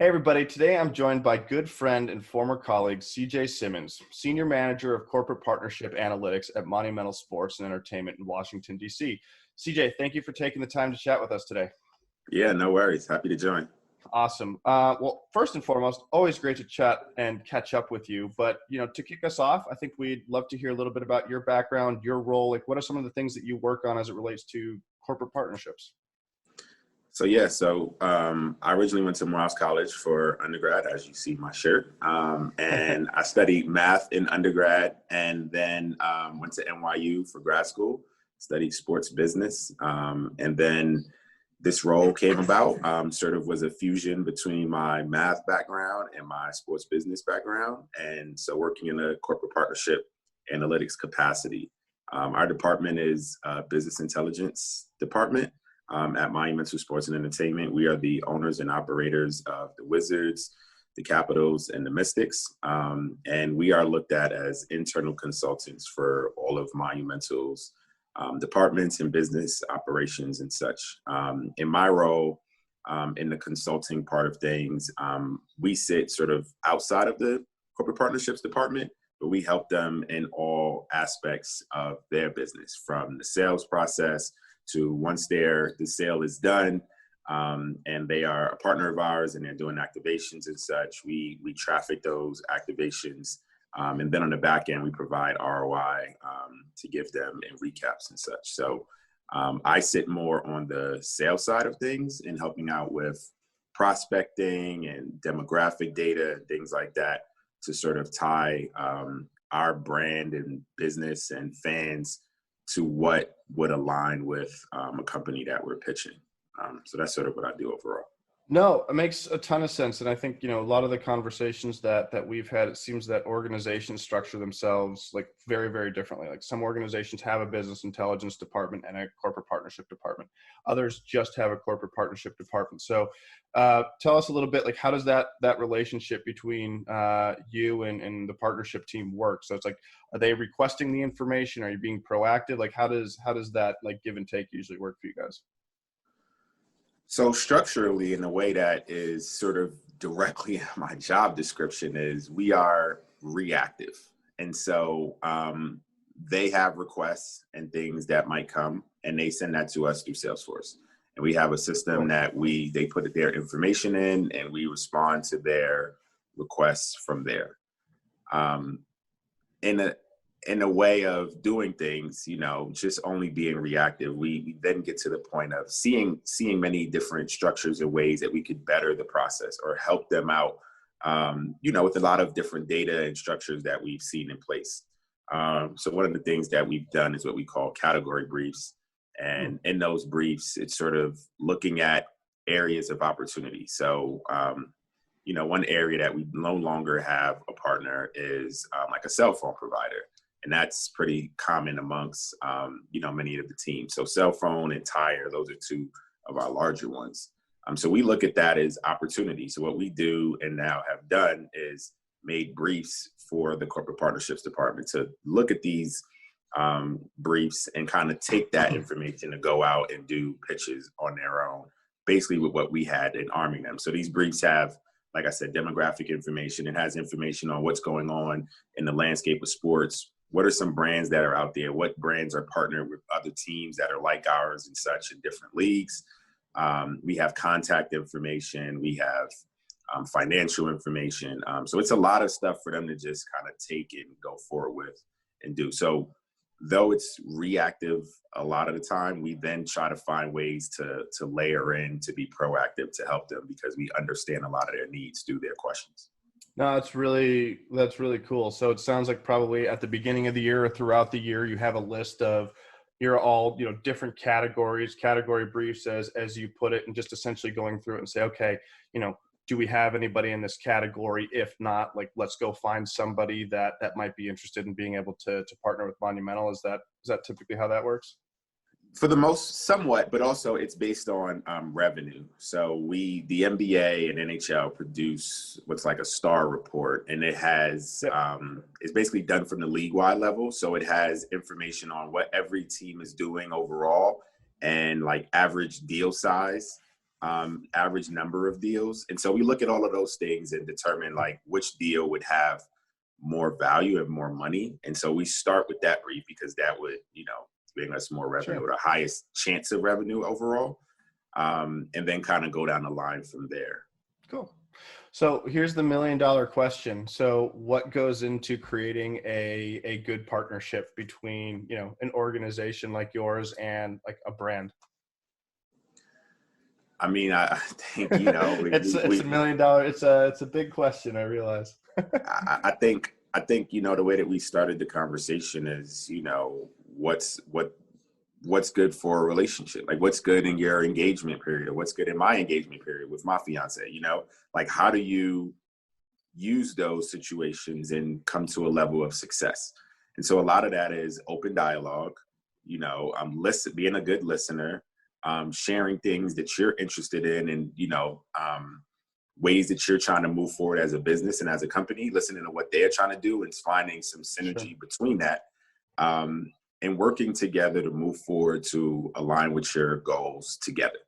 Hey everybody, today I'm joined by good friend and former colleague CJ Simmons, Senior Manager of Corporate Partnership Analytics at Monumental Sports and Entertainment in Washington, D.C. CJ, thank you for taking the time to chat with us today. Yeah, no worries. Happy to join. Awesome. Well, first and foremost, always great to chat and catch up with you. But, to kick us off, I think we'd love to hear a little bit about your background, your role. Like, what are some of the things that you work on as it relates to corporate partnerships? I originally went to Morehouse College for undergrad, as you see my shirt. And I studied math in undergrad and then went to NYU for grad school, studied sports business. And then this role came about, sort of was a fusion between my math background and my sports business background. And so working in a corporate partnership analytics capacity. Our department is business intelligence department. At Monumental Sports and Entertainment, we are the owners and operators of the Wizards, the Capitals, and the Mystics. And we are looked at as internal consultants for all of Monumental's departments and business operations and such. In my role, in the consulting part of things, we sit sort of outside of the corporate partnerships department, but we help them in all aspects of their business, from the sales process to once the sale is done, and they are a partner of ours and they're doing activations and such, we traffic those activations. And then on the back end, we provide ROI to give them in recaps and such. So I sit more on the sales side of things and helping out with prospecting and demographic data and things like that to sort of tie our brand and business and fans to what would align with a company that we're pitching. So that's sort of what I do overall. No, it makes a ton of sense. And I think, a lot of the conversations that we've had, it seems that organizations structure themselves like very, very differently. Like some organizations have a business intelligence department and a corporate partnership department. Others just have a corporate partnership department. So tell us a little bit, like, how does that relationship between you and the partnership team work? So it's like, are they requesting the information? Are you being proactive? Like, how does that like give and take usually work for you guys? So structurally, in a way that is sort of directly my job description, is we are reactive. And so they have requests and things that might come, and they send that to us through Salesforce. And we have a system that they put their information in, and we respond to their requests from there. In a way of doing things, just only being reactive, we then get to the point of seeing many different structures and ways that we could better the process or help them out, with a lot of different data and structures that we've seen in place. So one of the things that we've done is what we call category briefs. And in those briefs, it's sort of looking at areas of opportunity. So, one area that we no longer have a partner is like a cell phone provider. And that's pretty common amongst, many of the teams. So cell phone and tire, those are two of our larger ones. So we look at that as opportunity. So what we do and now have done is made briefs for the corporate partnerships department to look at these briefs and kind of take that information to go out and do pitches on their own, basically with what we had in arming them. So these briefs have, like I said, demographic information. It has information on what's going on in the landscape of sports. What are some brands that are out there? What brands are partnered with other teams that are like ours and such in different leagues? We have contact information. We have financial information. So it's a lot of stuff for them to just kind of take and go forward with and do. So though it's reactive a lot of the time, we then try to find ways to layer in, to be proactive, to help them because we understand a lot of their needs through their questions. No, that's really cool. So it sounds like probably at the beginning of the year or throughout the year, you have a list of you're all, different categories, category briefs as you put it, and just essentially going through it and say, okay, do we have anybody in this category? If not, like, let's go find somebody that might be interested in being able to partner with Monumental. Is that typically how that works? For the most, somewhat, but also it's based on revenue. So the NBA and NHL produce what's like a star report, and it has it's basically done from the league-wide level. So it has information on what every team is doing overall and like average deal size average number of deals. And so we look at all of those things and determine like which deal would have more value and more money. And so we start with that brief because that would, bring us more revenue, the highest chance of revenue overall. And then kind of go down the line from there. Cool. So here's the $1 million question. So what goes into creating a good partnership between, an organization like yours and like a brand? I mean, I think, it's $1 million. It's a big question, I realize. I think, the way that we started the conversation is, what's good for a relationship? Like what's good in your engagement period, or what's good in my engagement period with my fiance, like how do you use those situations and come to a level of success? And so a lot of that is open dialogue, being a good listener, sharing things that you're interested in and, ways that you're trying to move forward as a business and as a company, listening to what they're trying to do and finding some synergy between that, and working together to move forward to align with your goals together.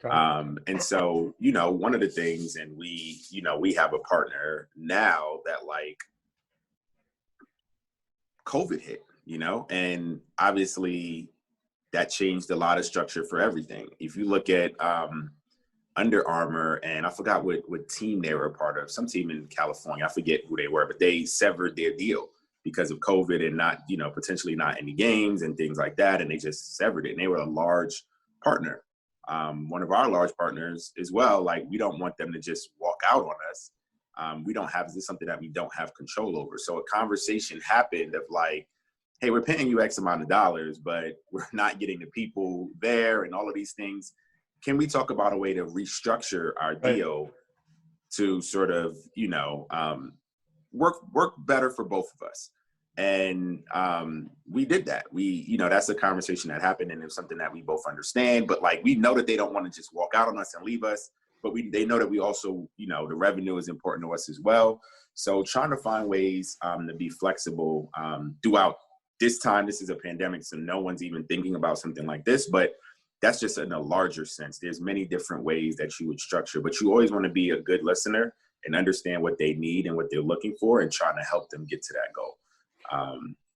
And so, one of the things, and we have a partner now that like COVID hit, and obviously that changed a lot of structure for everything. If you look at Under Armour, and I forgot what team they were a part of, some team in California, I forget who they were, but they severed their deal because of COVID and not, potentially not any games and things like that. And they just severed it. And they were a large partner. One of our large partners as well, like we don't want them to just walk out on us. This is something that we don't have control over. So a conversation happened of like, hey, we're paying you X amount of dollars, but we're not getting the people there and all of these things. Can we talk about a way to restructure our deal to sort of, work better for both of us? And we did that. That's a conversation that happened, and it was something that we both understand. But like, we know that they don't want to just walk out on us and leave us, but they know that we also, the revenue is important to us as well. So trying to find ways to be flexible throughout this time. This is a pandemic, so no one's even thinking about something like this, but that's just in a larger sense. There's many different ways that you would structure, but you always want to be a good listener and understand what they need and what they're looking for and trying to help them get to that goal.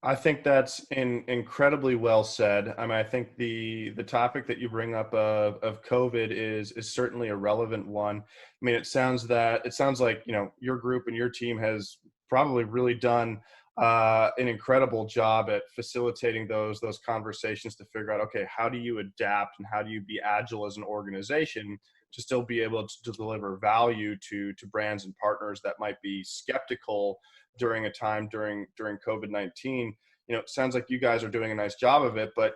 I think that's incredibly well said. I mean, I think the topic that you bring up of COVID is certainly a relevant one. I mean, it sounds like, your group and your team has probably really done an incredible job at facilitating those conversations to figure out, okay, how do you adapt and how do you be agile as an organization to still be able to deliver value to brands and partners that might be skeptical during a time during COVID-19. It sounds like you guys are doing a nice job of it, but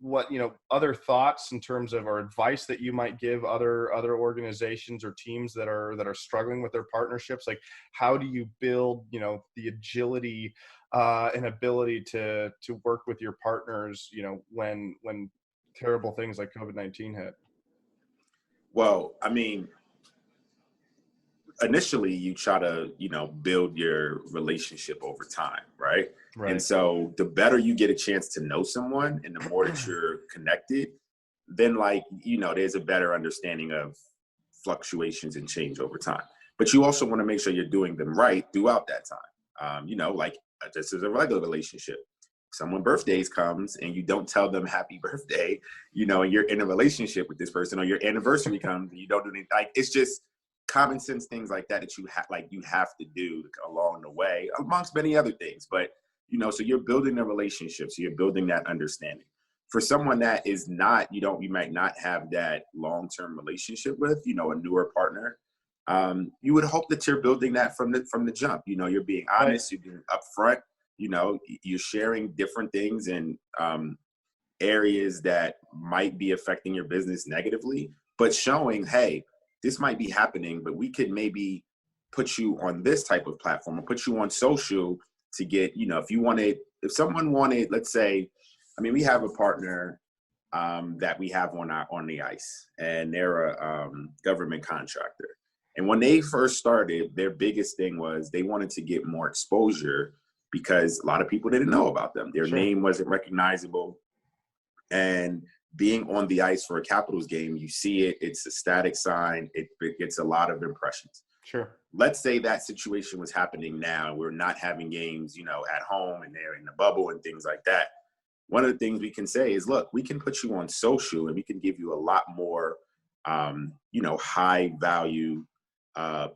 what other thoughts in terms of, or advice that you might give other organizations or teams that are struggling with their partnerships? Like, how do you build the agility and ability to work with your partners when terrible things like COVID-19 hit? Well, I mean, initially you try to build your relationship over time, right? And so the better you get a chance to know someone and the more that you're connected, then there's a better understanding of fluctuations and change over time. But you also want to make sure you're doing them right throughout that time. This is a regular relationship. Someone birthdays comes and you don't tell them happy birthday, and you're in a relationship with this person, or your anniversary comes and you don't do anything. Like, it's just common sense things like that you have to do along the way, amongst many other things. But so you're building a relationship, so you're building that understanding. For someone that is not, you might not have that long-term relationship with, a newer partner, you would hope that you're building that from the jump. You're being honest, you're being upfront, you're sharing different things in areas that might be affecting your business negatively, but showing, hey, this might be happening, but we could maybe put you on this type of platform or put you on social to get, if someone wanted, let's say, we have a partner that we have on the ice, and they're a government contractor. And when they first started, their biggest thing was they wanted to get more exposure because a lot of people didn't know about them. Their name wasn't recognizable. And being on the ice for a Capitals game, you see it, it's a static sign, it gets a lot of impressions. Sure. Let's say that situation was happening now. We're not having games, at home and they're in the bubble and things like that. One of the things we can say is, look, we can put you on social and we can give you a lot more, high value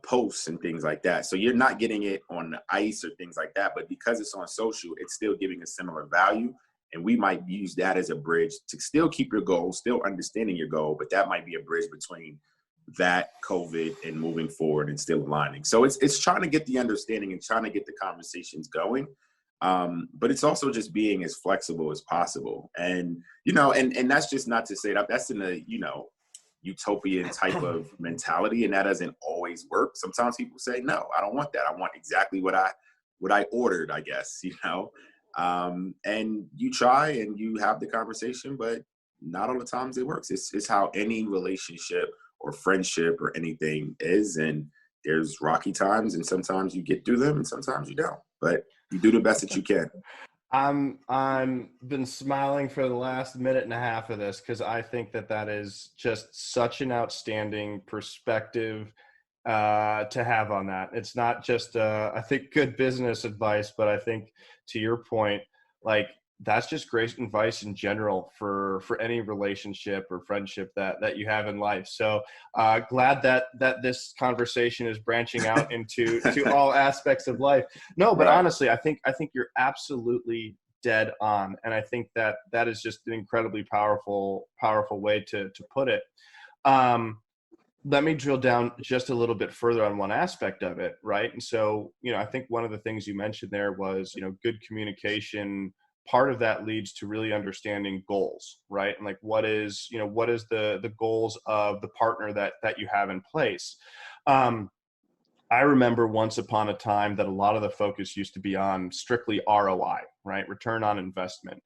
posts and things like that. So you're not getting it on the ice or things like that, but because it's on social, it's still giving a similar value. And we might use that as a bridge to still keep your goal, still understanding your goal, but that might be a bridge between that COVID and moving forward and still aligning. So it's trying to get the understanding and trying to get the conversations going. But it's also just being as flexible as possible. And, and that's just not to say that that's in a, utopian type of mentality. And that doesn't always work. Sometimes people say, no, I don't want that. I want exactly what I ordered, I guess, and you try and you have the conversation, but not all the times it works. It's how any relationship or friendship or anything is. And there's rocky times and sometimes you get through them and sometimes you don't, but you do the best that you can. I'm been smiling for the last minute and a half of this because I think that is just such an outstanding perspective to have on that. It's not just I think good business advice, but I think to your point, like that's just great advice in general for any relationship or friendship that you have in life. So glad that this conversation is branching out into to all aspects of life. No, but Right. Honestly, I think you're absolutely dead on, and I think that is just an incredibly powerful way to put it. Let me drill down just a little bit further on one aspect of it, right? And so, I think one of the things you mentioned there was, good communication. Part of that leads to really understanding goals, right? And like, what is the goals of the partner that you have in place? I remember once upon a time that a lot of the focus used to be on strictly ROI, right? Return on investment.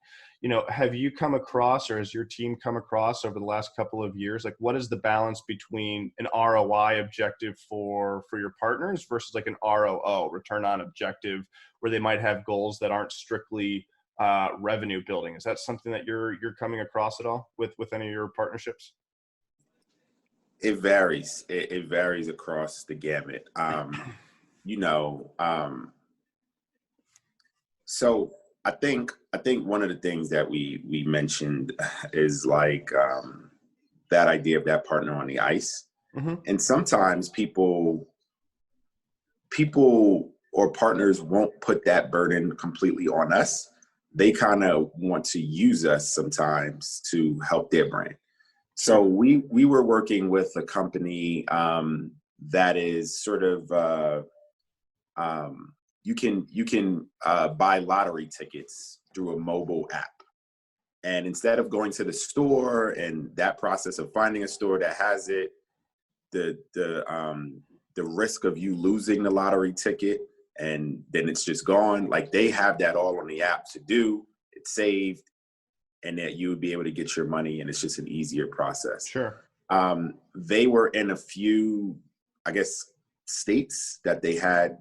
Have you come across, or has your team come across over the last couple of years, like what is the balance between an ROI objective for your partners versus like an ROO, return on objective, where they might have goals that aren't strictly revenue building? Is that something that you're coming across at all with any of your partnerships? It varies. It varies across the gamut. So I think one of the things that we mentioned is like that idea of that partner on the ice. Mm-hmm. And sometimes people or partners won't put that burden completely on us. They kind of want to use us sometimes to help their brand. So we were working with a company that is sort of you can buy lottery tickets through a mobile app, and instead of going to the store and that process of finding a store that has it, the risk of you losing the lottery ticket and then it's just gone. Like they have that all on the app to do. It's saved, and that you would be able to get your money, and it's just an easier process. Sure. They were in a few, I guess, states that they had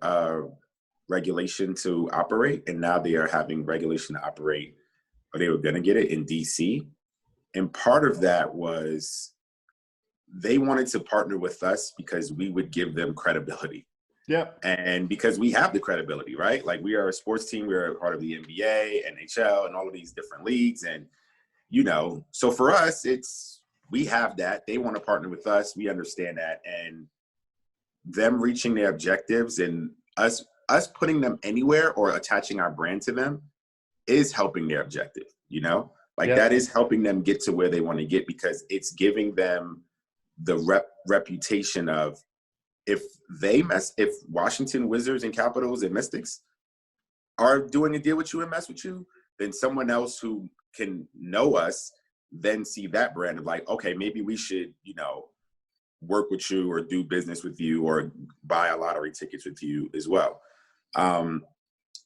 regulation to operate, and now they are having regulation to operate, or they were going to get it in DC. And part of that was they wanted to partner with us because we would give them credibility. Yeah. And because we have the credibility, right? Like we are a sports team, we're a part of the NBA, NHL, and all of these different leagues. And, so for us, we have that. They want to partner with us. We understand that. And them reaching their objectives and us putting them anywhere or attaching our brand to them is helping their objective, that is helping them get to where they want to get, because it's giving them the reputation of, if Washington Wizards and Capitals and Mystics are doing a deal with you and mess with you, then someone else who can know us then see that brand of like, okay, maybe we should, work with you or do business with you or buy a lottery tickets with you as well.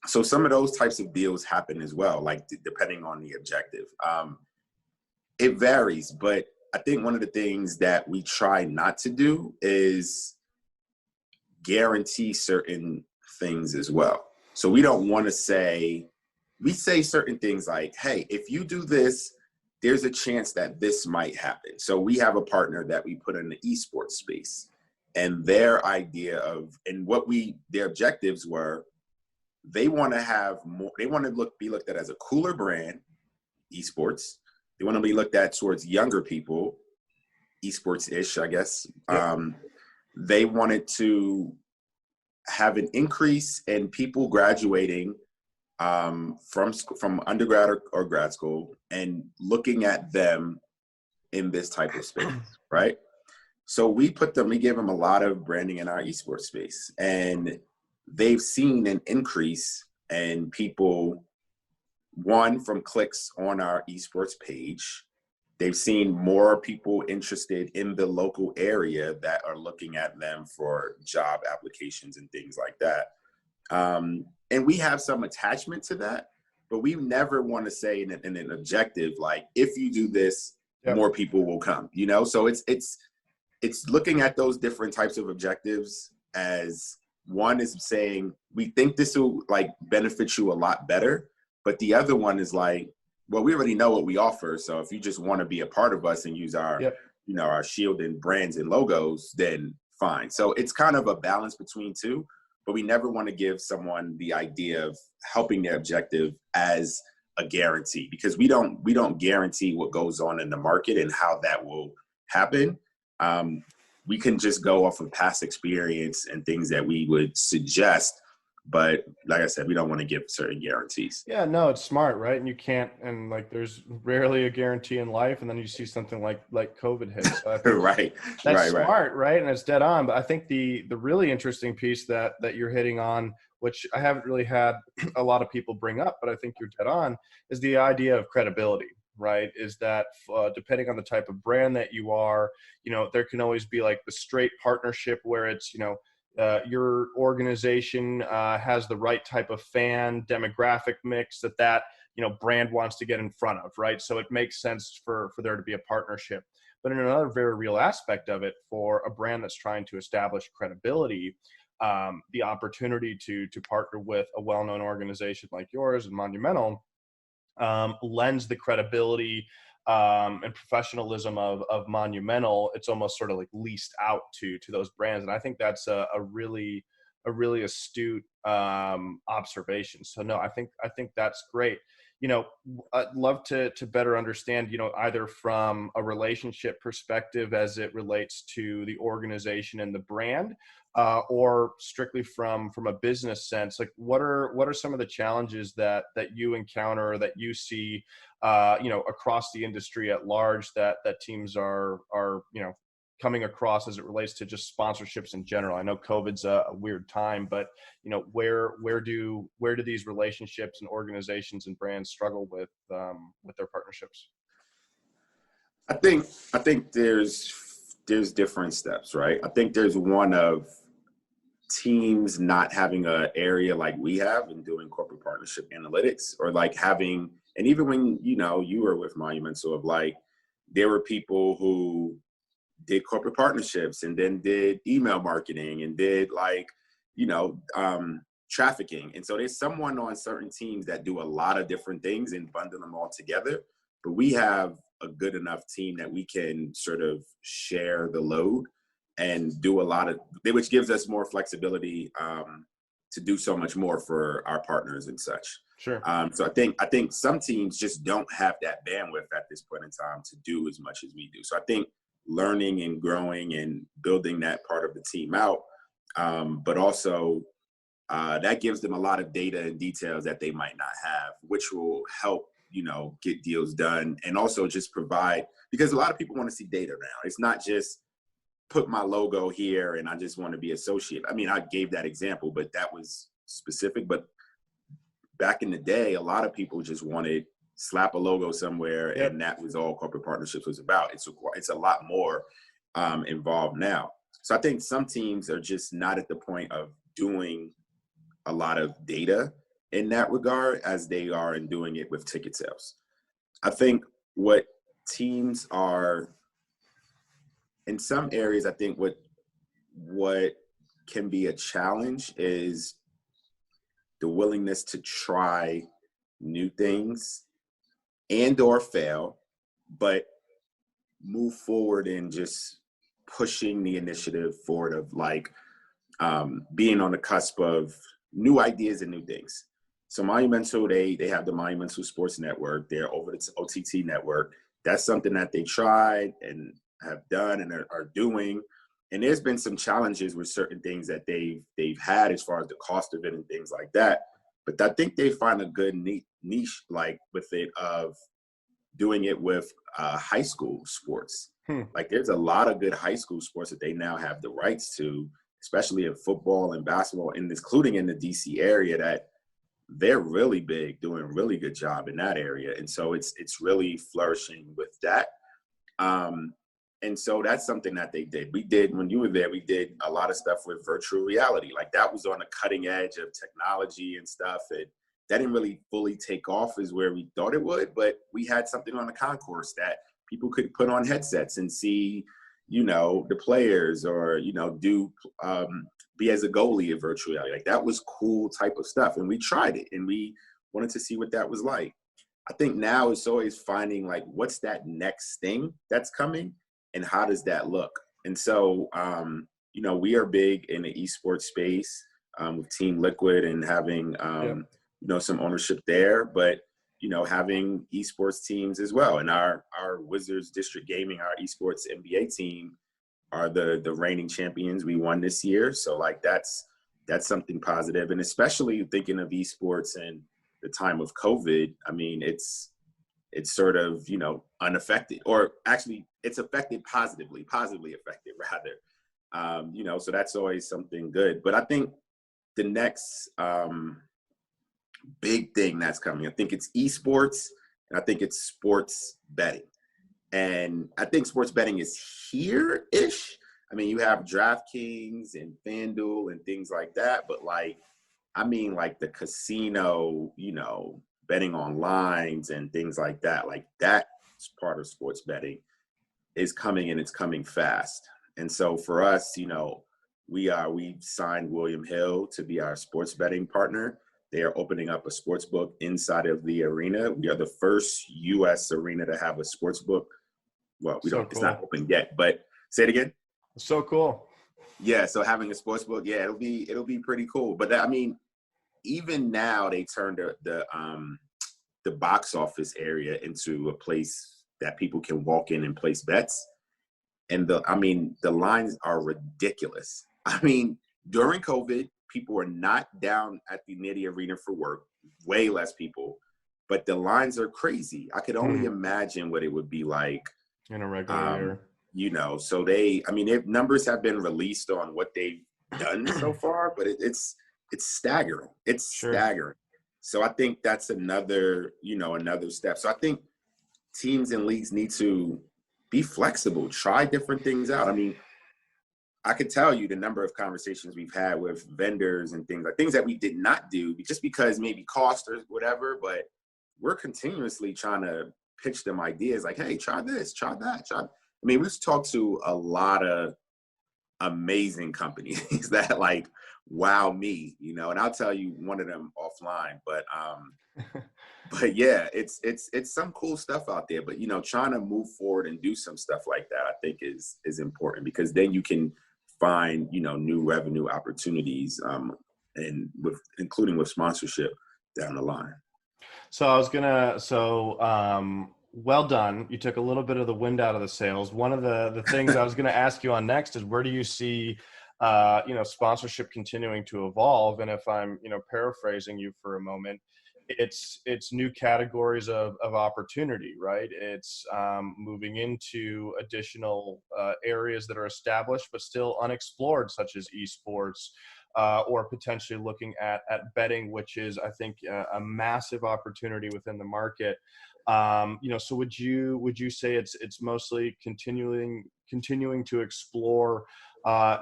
So some of those types of deals happen as well, like depending on the objective. It varies, but I think one of the things that we try not to do is guarantee certain things as well. So we don't want to say certain things like, hey, if you do this, there's a chance that this might happen. So we have a partner that we put in the esports space, and their idea of, and their objectives were, they want to have more, they want to be looked at as a cooler brand, esports. They want to be looked at towards younger people, esports-ish, I guess. Yep. They wanted to have an increase in people graduating from undergrad or grad school and looking at them in this type of space, right? So we gave them a lot of branding in our esports space, and they've seen an increase in people, one, from clicks on our esports page. They've seen more people interested in the local area that are looking at them for job applications and things like that. And we have some attachment to that, but we never want to say in an objective, like, if you do this, Yep. more people will come, you know? So it's looking at those different types of objectives as, one is saying, we think this will like benefit you a lot better. But the other one is like, well, we already know what we offer. So if you just want to be a part of us and use our, Yep. you know, our shield and brands and logos, then fine. So it's kind of a balance between two, but we never want to give someone the idea of helping their objective as a guarantee, because we don't guarantee what goes on in the market and how that will happen. We can just go off of past experience and things that we would suggest. But like I said, we don't want to give certain guarantees. Yeah, no, it's smart, right? And you can't, and like, there's rarely a guarantee in life, and then you see something like COVID hits. So I think Right. that's Right. smart, right? And it's dead on. But I think the really interesting piece that you're hitting on, which I haven't really had a lot of people bring up, but I think you're dead on, is the idea of credibility, right? Is that depending on the type of brand that you are, you know, there can always be like the straight partnership where it's, you know, your organization has the right type of fan demographic mix that you know, brand wants to get in front of, right? So it makes sense for there to be a partnership. But in another very real aspect of it, for a brand that's trying to establish credibility, the opportunity to partner with a well-known organization like yours and Monumental lends the credibility and professionalism of Monumental. It's almost sort of like leased out to those brands, and I think that's a really astute observation. So no, I think that's great. You know, I'd love to better understand, you know, either from a relationship perspective as it relates to the organization and the brand, or strictly from a business sense. Like, what are some of the challenges that you encounter or that you see, you know, across the industry at large that teams are you know, coming across as it relates to just sponsorships in general? I know COVID's a weird time, but you know, where do these relationships and organizations and brands struggle with their partnerships? I think there's different steps, right? I think there's one of teams not having an area like we have and doing corporate partnership analytics, or like having, and even when, you know, you were with Monumental, of like, there were people who did corporate partnerships and then did email marketing and did like, you know, trafficking. And so there's someone on certain teams that do a lot of different things and bundle them all together. But we have a good enough team that we can sort of share the load and do a lot of, which gives us more flexibility to do so much more for our partners and such. Sure. So I think some teams just don't have that bandwidth at this point in time to do as much as we do. So I think learning and growing and building that part of the team out, but also that gives them a lot of data and details that they might not have, which will help, you know, get deals done, and also just provide, because a lot of people want to see data now. It's not just put my logo here and I just want to be associated. I mean, I gave that example, but that was specific. But back in the day, a lot of people just wanted slap a logo somewhere, Yep. and that was all corporate partnerships was about. It's a lot more involved now. So I think some teams are just not at the point of doing a lot of data in that regard as they are in doing it with ticket sales. I think what teams are, in some areas, I think what can be a challenge is the willingness to try new things and or fail, but move forward in just pushing the initiative forward of like being on the cusp of new ideas and new things. So Monumental, they have the Monumental Sports Network. They're over the OTT network. That's something that they tried and have done and are doing. And there's been some challenges with certain things that they've had as far as the cost of it and things like that. But I think they find a good niche like with it of doing it with high school sports. Like there's a lot of good high school sports that they now have the rights to, especially in football and basketball, and including in the DC area, that they're really big, doing a really good job in that area. And so it's really flourishing with that. And so that's something that they did. We did, when you were there, we did a lot of stuff with virtual reality. Like that was on the cutting edge of technology and stuff. And that didn't really fully take off as where we thought it would, but we had something on the concourse that people could put on headsets and see, you know, the players, or, you know, do be as a goalie of virtual reality. Like that was cool type of stuff. And we tried it and we wanted to see what that was like. I think now it's always finding like, what's that next thing that's coming and how does that look? And so, you know, we are big in the esports space with Team Liquid and having, you know, some ownership there, but, you know, having esports teams as well. And our Wizards District Gaming, our esports NBA team, are the reigning champions. We won this year. So like that's something positive. And especially thinking of esports and the time of COVID, I mean, it's sort of, you know, unaffected, or actually it's affected positively affected rather. You know, so that's always something good. But I think the next big thing that's coming, I think it's esports, and I think it's sports betting. And I think sports betting is here-ish. I mean, you have DraftKings and FanDuel and things like that, but like, I mean, like the casino, you know, betting on lines and things like that, like that's part of sports betting is coming, and it's coming fast. And so for us, you know, we've signed William Hill to be our sports betting partner. They are opening up a sports book inside of the arena. We are the first U.S. arena to have a sports book. Well, we don't, it's not open yet, but say it again. So cool. Yeah. So having a sports book, yeah, it'll be pretty cool. But I mean, even now they turned the box office area into a place that people can walk in and place bets. And the lines are ridiculous. I mean, during COVID, people were not down near the arena for work, way less people, but the lines are crazy. I could only imagine what it would be like in a regular year. You know, so their numbers have been released on what they've done so far, but it's staggering. It's staggering. So I think that's another step. So I think teams and leagues need to be flexible, try different things out. I mean, I could tell you the number of conversations we've had with vendors and things that we did not do just because maybe cost or whatever, but we're continuously trying to pitch them ideas like, hey, try this, try that, try. I mean, we've talked to a lot of amazing companies that like wow me, you know, and I'll tell you one of them offline, but yeah, it's some cool stuff out there, but you know, trying to move forward and do some stuff like that, I think is important, because then you can find, you know, new revenue opportunities, and including with sponsorship down the line. Well done. You took a little bit of the wind out of the sails. One of the things I was going to ask you on next is, where do you see, you know, sponsorship continuing to evolve? And if I'm, you know, paraphrasing you for a moment, it's new categories of opportunity, right? It's moving into additional areas that are established but still unexplored, such as esports, or potentially looking at betting, which is, I think, a massive opportunity within the market. You know, so would you say it's mostly continuing to explore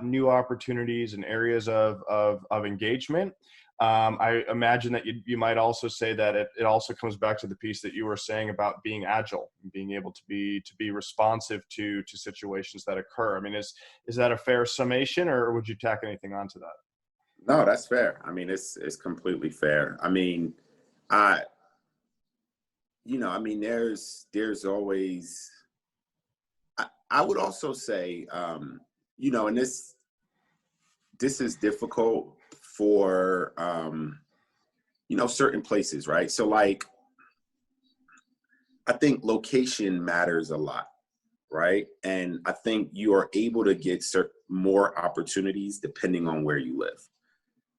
new opportunities and areas of engagement? I imagine that you might also say that it also comes back to the piece that you were saying about being agile and being able to be responsive to situations that occur. I mean, is that a fair summation, or would you tack anything onto that? No, that's fair. I mean, it's completely fair. I mean, I mean, there's always, I would also say, and this is difficult for, certain places, right? So like, I think location matters a lot, right? And I think you are able to get more opportunities depending on where you live.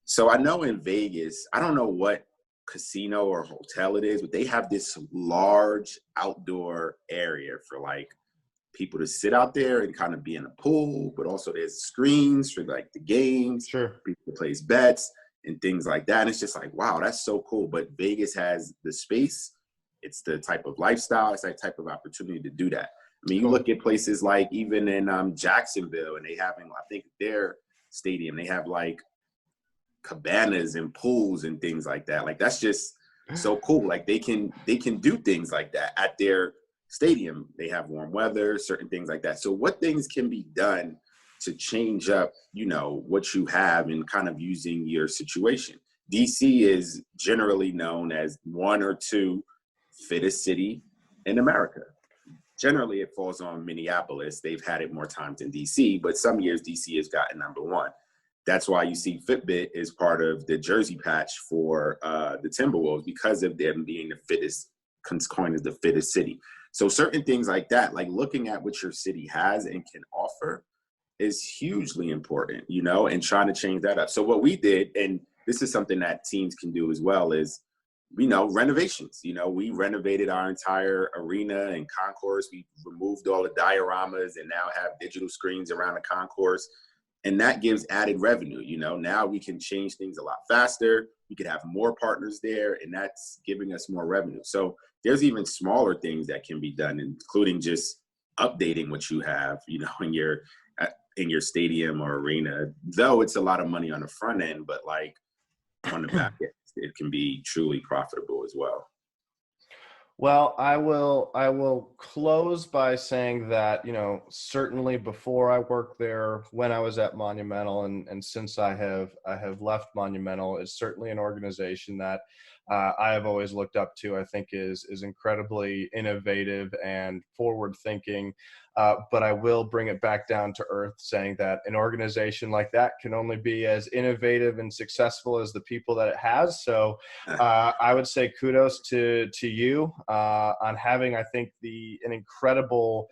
So I know in Vegas, I don't know what casino or hotel it is, but they have this large outdoor area for like people to sit out there and kind of be in a pool, but also there's screens for like the games, Sure. people place bets and things like that. And it's just like, wow, that's so cool. But Vegas has the space, it's the type of lifestyle, it's that type of opportunity to do that. I mean, you Cool. look at places like even in Jacksonville, and they having, I think their stadium, they have like cabanas and pools and things like that. Like that's just so cool. Like they can do things like that at their stadium. They have warm weather, certain things like that. So what things can be done to change up, what you have and kind of using your situation? DC is generally known as one or two fittest city in America. Generally, it falls on Minneapolis. They've had it more times than DC, but some years DC has gotten number one. That's why you see Fitbit is part of the jersey patch for the Timberwolves, because of them being the fittest, coined as the fittest city. So certain things like that, like looking at what your city has and can offer, is hugely important, and trying to change that up. So what we did, and this is something that teams can do as well, is renovations. We renovated our entire arena and concourse. We removed all the dioramas and now have digital screens around the concourse. And that gives added revenue. Now we can change things a lot faster. We could have more partners there, and that's giving us more revenue. So there's even smaller things that can be done, including just updating what you have, in your stadium or arena. Though it's a lot of money on the front end, but like on the back end, it can be truly profitable as well. Well, I will close by saying that, certainly before I worked there, when I was at Monumental, and since I have left Monumental, is certainly an organization that I have always looked up to. I think is incredibly innovative and forward thinking. But I will bring it back down to earth, saying that an organization like that can only be as innovative and successful as the people that it has. So I would say kudos to you on having, I think, an incredible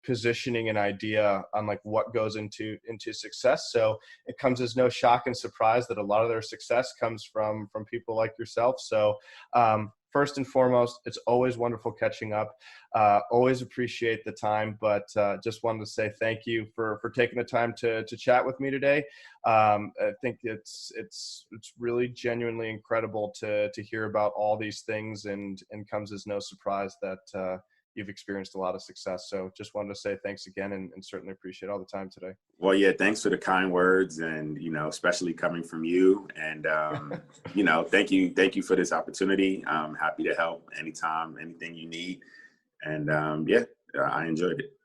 positioning and idea on like what goes into success. So it comes as no shock and surprise that a lot of their success comes from people like yourself. So first and foremost, it's always wonderful catching up. Always appreciate the time, but just wanted to say thank you for taking the time to chat with me today. I think it's really genuinely incredible to hear about all these things, and comes as no surprise that you've experienced a lot of success. So just wanted to say thanks again, and certainly appreciate all the time today. Well, yeah, thanks for the kind words, and, especially coming from you. And, thank you for this opportunity. I'm happy to help anytime, anything you need. And, I enjoyed it.